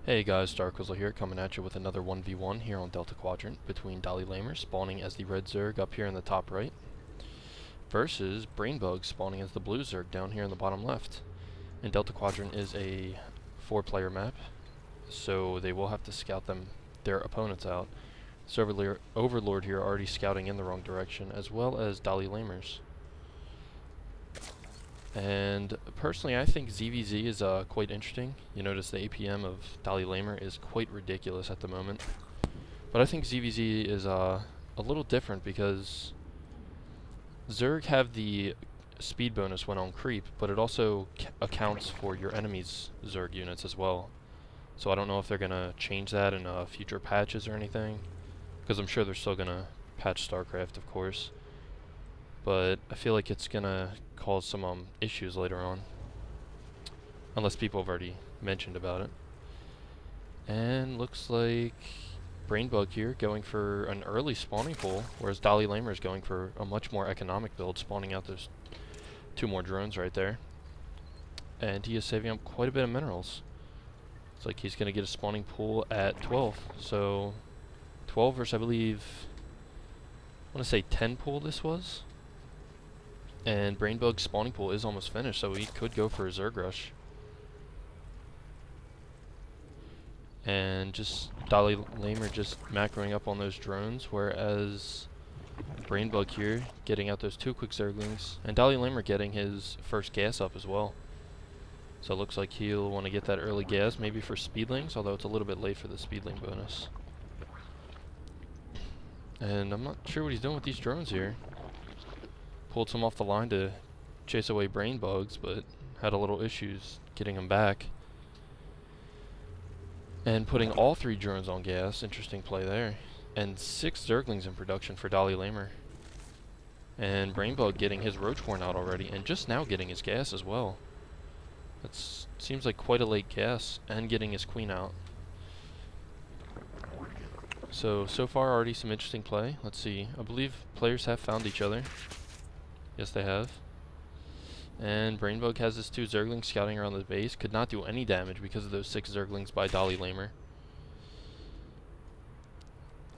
Hey guys, Darkwizzle here, coming at you with another 1v1 here on Delta Quadrant between DalaiLaimer spawning as the red Zerg up here in the top right versus BrainBug spawning as the blue Zerg down here in the bottom left. And Delta Quadrant is a 4-player map, so they will have to scout their opponents out. This Overlord here already scouting in the wrong direction, as well as DalaiLaimers. And personally, I think ZVZ is quite interesting. You notice the APM of DalaiLaimer is quite ridiculous at the moment. But I think ZVZ is a little different because Zerg have the speed bonus when on creep, but it also accounts for your enemy's Zerg units as well. So I don't know if they're going to change that in future patches or anything, because I'm sure they're still going to patch StarCraft, of course. But I feel like it's going to cause some issues later on, unless people have already mentioned about it. And looks like BrainBug here going for an early spawning pool, whereas DalaiLaimer is going for a much more economic build, spawning out those 2 more drones right there. And he is saving up quite a bit of minerals. It's like he's going to get a spawning pool at 12. So 12 versus, I believe, I want to say 10 pool this was. And BrainBug's spawning pool is almost finished, so he could go for a Zerg rush. And just DalaiLaimer just macroing up on those drones, whereas BrainBug here getting out those 2 quick Zerglings, and DalaiLaimer getting his first gas up as well. So it looks like he'll want to get that early gas, maybe for Speedlings, although it's a little bit late for the Speedling bonus. And I'm not sure what he's doing with these drones here. Pulled some off the line to chase away BrainBugs, but had a little issues getting them back. And putting all 3 drones on gas, interesting play there. And 6 Zerglings in production for DalaiLaimer. And BrainBug getting his Roachhorn out already, and just now getting his gas as well. That seems like quite a late gas, and getting his Queen out. So far already some interesting play. Let's see, I believe players have found each other. Yes, they have. And BrainBug has his 2 Zerglings scouting around the base. Could not do any damage because of those 6 Zerglings by DalaiLaimer.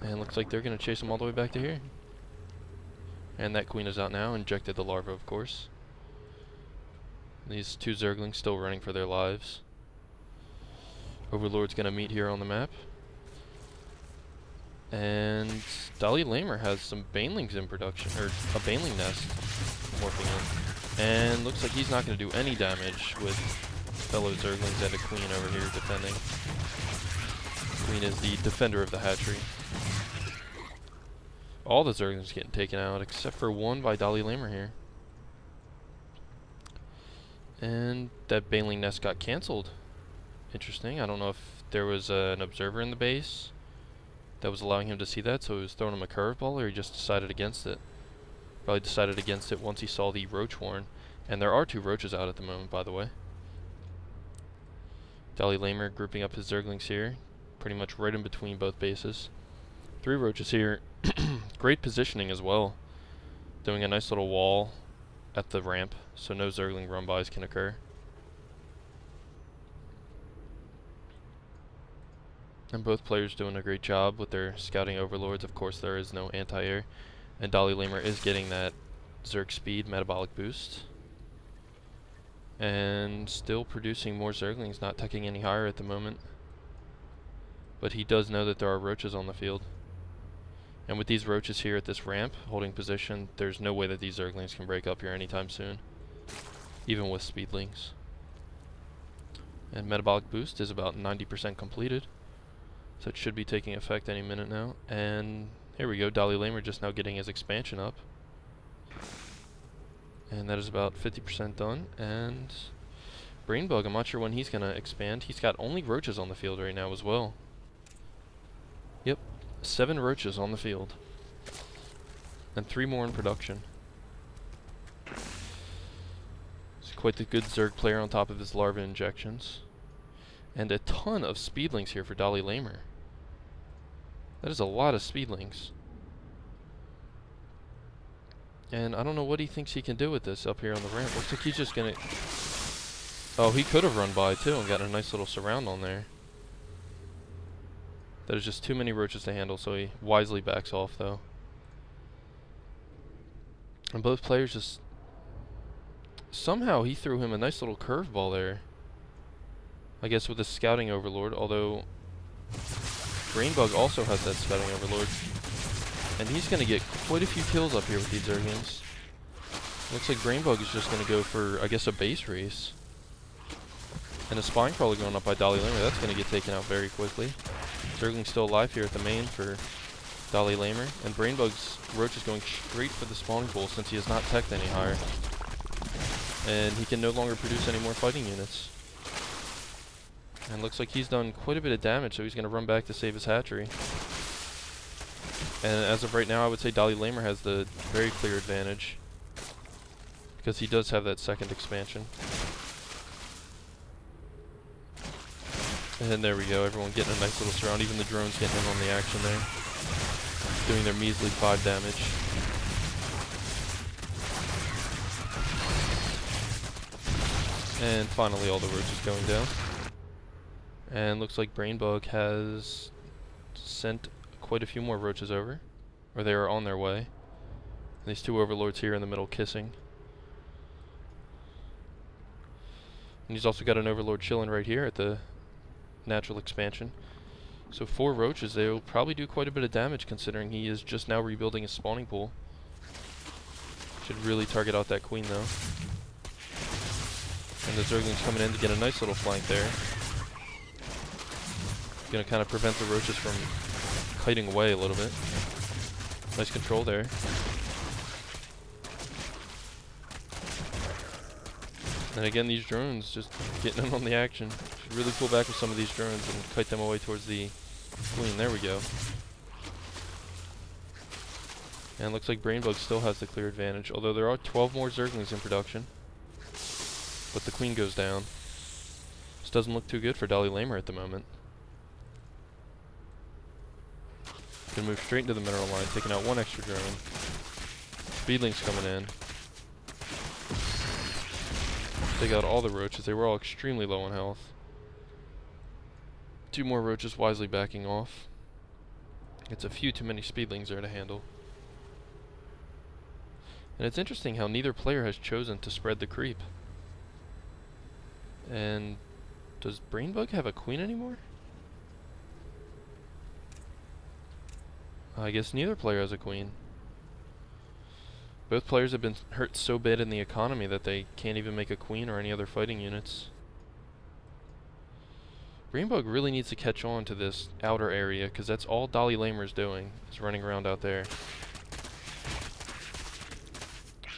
And looks like they're going to chase him all the way back to here. And that Queen is out now. Injected the larva, of course. These 2 Zerglings still running for their lives. Overlord's going to meet here on the map. And DalaiLaimer has some Banelings in production, or a Baneling nest morphing in. And looks like he's not going to do any damage with fellow Zerglings and a Queen over here defending. Queen is the defender of the hatchery. All the Zerglings getting taken out, except for 1 by DalaiLaimer here. And that Baneling nest got cancelled. Interesting. I don't know if there was an observer in the base that was allowing him to see that, so he was throwing him a curveball, or he just decided against it. Probably decided against it once he saw the Roachhorn. And there are 2 Roaches out at the moment, by the way. DalaiLaimer grouping up his Zerglings here, pretty much right in between both bases. 3 Roaches here. Great positioning as well. Doing a nice little wall at the ramp, so no Zergling run-bys can occur. And both players doing a great job with their scouting overlords. Of course, there is no anti-air. And DalaiLaimer is getting that Zerg speed metabolic boost. And still producing more Zerglings, not ticking any higher at the moment. But he does know that there are Roaches on the field. And with these Roaches here at this ramp, holding position, there's no way that these Zerglings can break up here anytime soon. Even with Speedlings. And metabolic boost is about 90% completed. So it should be taking effect any minute now. And here we go, DalaiLaimer just now getting his expansion up. And that is about 50% done. And BrainBug, I'm not sure when he's going to expand. He's got only Roaches on the field right now as well. Yep, 7 Roaches on the field. And 3 more in production. He's quite the good Zerg player on top of his larva injections. And a ton of Speedlings here for DalaiLaimer. That is a lot of Speedlings. And I don't know what he thinks he can do with this up here on the ramp. Looks like he's just gonna... Oh, he could have run by too and got a nice little surround on there. That is just too many roaches to handle, so he wisely backs off though. And both players just... Somehow he threw him a nice little curveball there. I guess with the Scouting Overlord, although BrainBug also has that Scouting Overlord. And he's going to get quite a few kills up here with these Zerglings. Looks like BrainBug is just going to go for, I guess, a base race. And a Spine Crawler going up by DalaiLamer. That's going to get taken out very quickly. Zergling's still alive here at the main for DalaiLamer. And BrainBug's Roach is going straight for the spawning pool since he has not teched any higher. And he can no longer produce any more fighting units. And looks like he's done quite a bit of damage, so he's going to run back to save his hatchery. And as of right now, I would say DalaiLamer has the very clear advantage, because he does have that second expansion. And there we go, everyone getting a nice little surround. Even the drones getting in on the action there, doing their measly 5 damage. And finally all the roaches going down. And looks like BrainBug has sent quite a few more roaches over, or they are on their way. And these 2 overlords here in the middle kissing. And he's also got an overlord chilling right here at the natural expansion. So 4 roaches, they will probably do quite a bit of damage considering he is just now rebuilding his spawning pool. Should really target out that queen though. And the Zergling's coming in to get a nice little flank there. Gonna kind of prevent the roaches from kiting away a little bit. Nice control there. And again, these drones just getting in on the action. Should really pull back with some of these drones and kite them away towards the queen. There we go. And looks like BrainBug still has the clear advantage, although there are 12 more Zerglings in production. But the queen goes down. This doesn't look too good for DalaiLamer at the moment. Can move straight into the mineral line, taking out 1 extra drone. Speedlings coming in. Take out all the roaches. They were all extremely low on health. 2 more roaches wisely backing off. It's a few too many speedlings there to handle. And it's interesting how neither player has chosen to spread the creep. And does BrainBug have a queen anymore? I guess neither player has a queen. Both players have been hurt so bad in the economy that they can't even make a queen or any other fighting units. BrainBug really needs to catch on to this outer area, because that's all DalaiLamer is doing, is running around out there.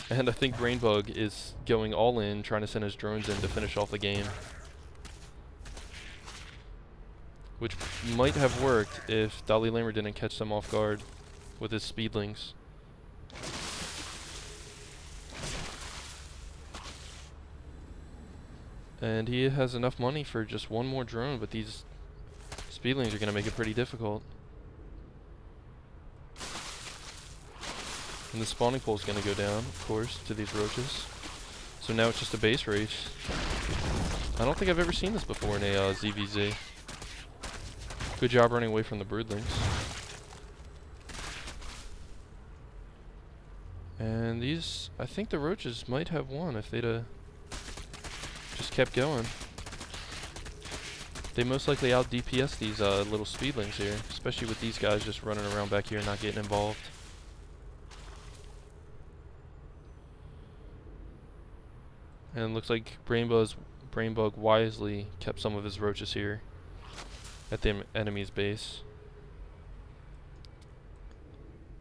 And I think BrainBug is going all in, trying to send his drones in to finish off the game. Which might have worked if DalaiLamer didn't catch them off guard with his speedlings. And he has enough money for just 1 more drone, but these speedlings are going to make it pretty difficult. And the spawning pool is going to go down, of course, to these roaches. So now it's just a base race. I don't think I've ever seen this before in a ZVZ. Good job running away from the broodlings. And these, I think the roaches might have won if they'd just kept going. They most likely out DPS these little speedlings here, especially with these guys just running around back here and not getting involved. And it looks like BrainBug wisely kept some of his roaches here at the enemy's base.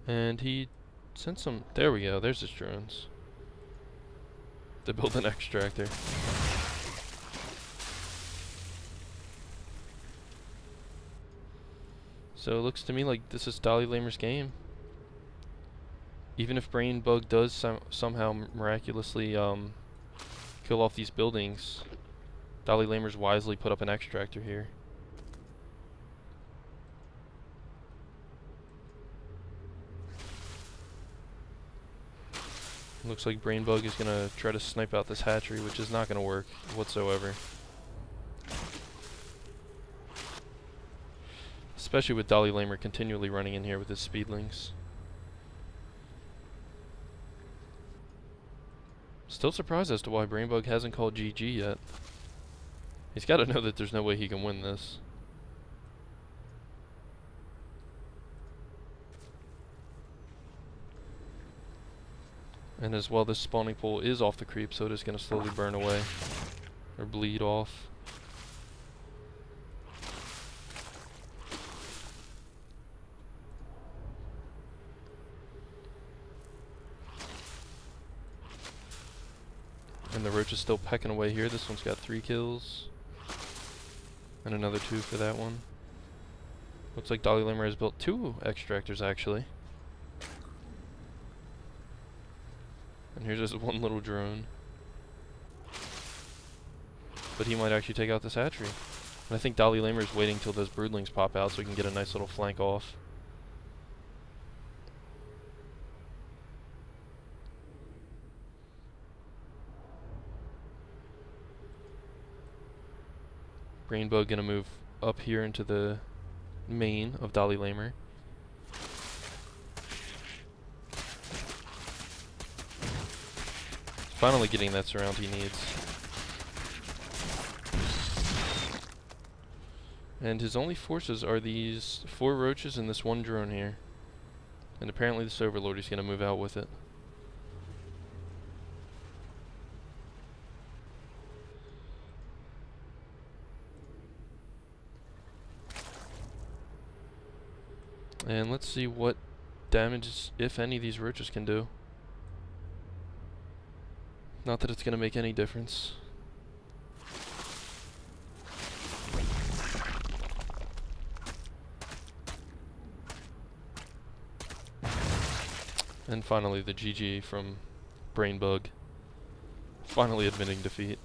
And he sent some... There we go, there's his drones. To build an extractor. So it looks to me like this is DalaiLamer's game. Even if BrainBug does somehow miraculously kill off these buildings, DalaiLamer's wisely put up an extractor here. Looks like BrainBug is going to try to snipe out this hatchery, which is not going to work whatsoever. Especially with DalaiLamer continually running in here with his speedlings. Still surprised as to why BrainBug hasn't called GG yet. He's got to know that there's no way he can win this. And as well, this spawning pool is off the creep, so it is going to slowly burn away. Or bleed off. And the roach is still pecking away here. This one's got 3 kills. And another 2 for that one. Looks like DalaiLaimer has built 2 extractors actually. And here's just one little drone. But he might actually take out this hatchery. And I think DalaiLaimer is waiting till those broodlings pop out so he can get a nice little flank off. BrainBug gonna move up here into the main of DalaiLaimer. Finally getting that surround he needs. And his only forces are these 4 roaches and this 1 drone here. And apparently this overlord he's gonna move out with it. And let's see what damage, if any, these roaches can do. Not that it's going to make any difference. And finally the GG from BrainBug. Finally admitting defeat.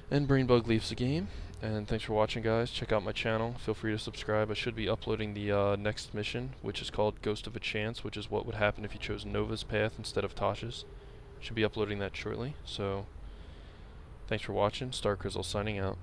And BrainBug leaves the game. And thanks for watching, guys. Check out my channel. Feel free to subscribe. I should be uploading the next mission, which is called Ghost of a Chance, which is what would happen if you chose Nova's path instead of Tasha's. Should be uploading that shortly. So, thanks for watching. Star Crizzle signing out.